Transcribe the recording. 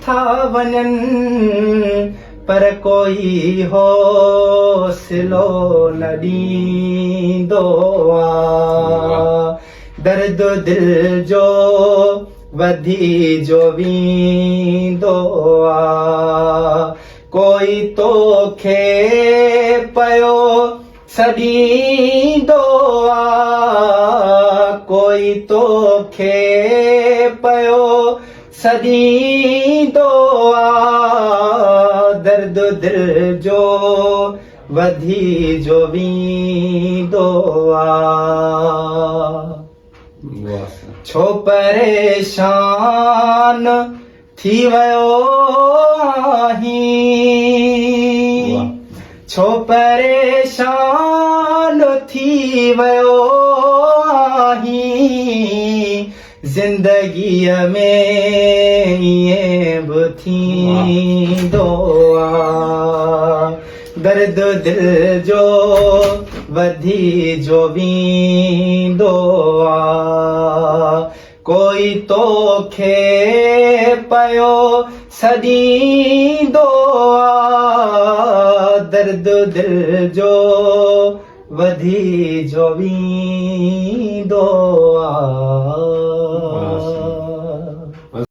था वञनि पर कोई हौसलो न ॾींदो आहे। दर्द दिल जो वधी जो वेंदो आहे। कोई तोखे पियो सॾींदो आहे। कोई तोखे पियो सॾींदो आहे। दर्द दिल जो वधी जो वेंदो आहे। छो परेशान थी वियो आहीं। छो परेशान थी वियो आहीं। ज़िंदगीअ में ईअं बि थींदो आहे। दर्द दिल जो वधी जो वेंदो आहे। कोई तोखे पियो सॾींदो आहे। दर्द दिल जो वधी जो वेंदो आहे।